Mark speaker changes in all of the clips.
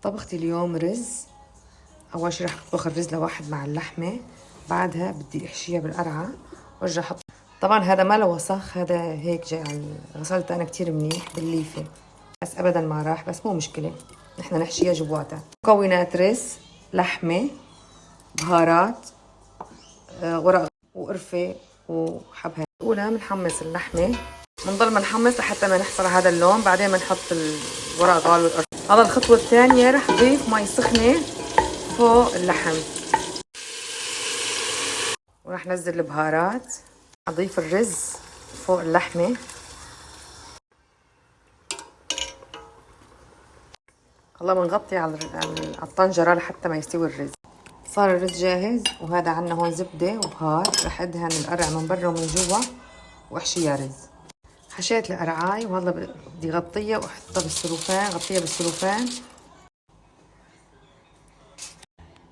Speaker 1: طبختي اليوم رز. اول شي رح اطبخ الرز لواحد مع اللحمه، بعدها بدي احشيها بالقرعه وارجع احط. طبعا هذا ما له وسخ، هذا هيك جاي غسلته انا كتير منيح بالليفه، بس ابدا ما راح، بس مو مشكله، نحن نحشيها جواتها. مكونات رز، لحمه، بهارات، ورق وقرفه وحبهان. الاولى بنحمص اللحمه، بنضل بنحمص لحتى ما نحصل هذا اللون، بعدين بنحط الورق غال والقرفه. هذا الخطوه الثانيه رح اضيف مي سخنه فوق اللحم، وراح نزل البهارات، اضيف الرز فوق اللحمه. هلا بنغطي على الطنجره لحتى ما يستوي الرز. صار الرز جاهز، وهذا عنا هون زبده وبهار. رح ادهن القرع من برا ومن جوا واحشيها رز. حشيت القرعاي وهلا بدي غطيها واحطها بالسلوفان، غطيها بالسلوفان.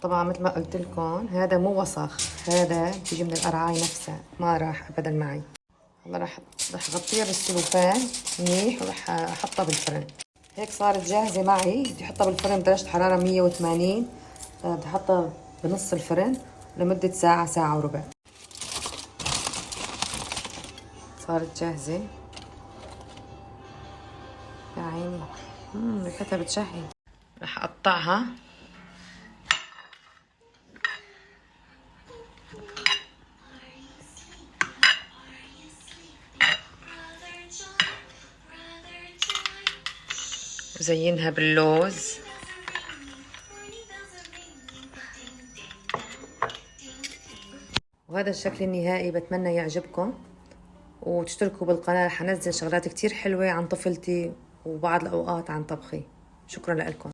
Speaker 1: طبعا مثل ما قلت لكم هذا مو وسخ، هذا بيجي من القرعاي نفسها، ما راح ابدا معي. هلا رح اغطيها بالسلوفان منيح ورح احطها بالفرن. هيك صارت جاهزه معي. بدي احطها بالفرن بدرجه حراره 180. بدي احطها بنص الفرن لمده ساعه، ساعه وربع. صارت جاهزه يا عيني. ريحتها بتشهي. رح اقطعها. وزينها باللوز. وهذا الشكل النهائي. بتمنى يعجبكم وتشتركوا بالقناة. حنزل شغلات كتير حلوة عن طفلتي وبعض الأوقات عن طبخي. شكرا لكم.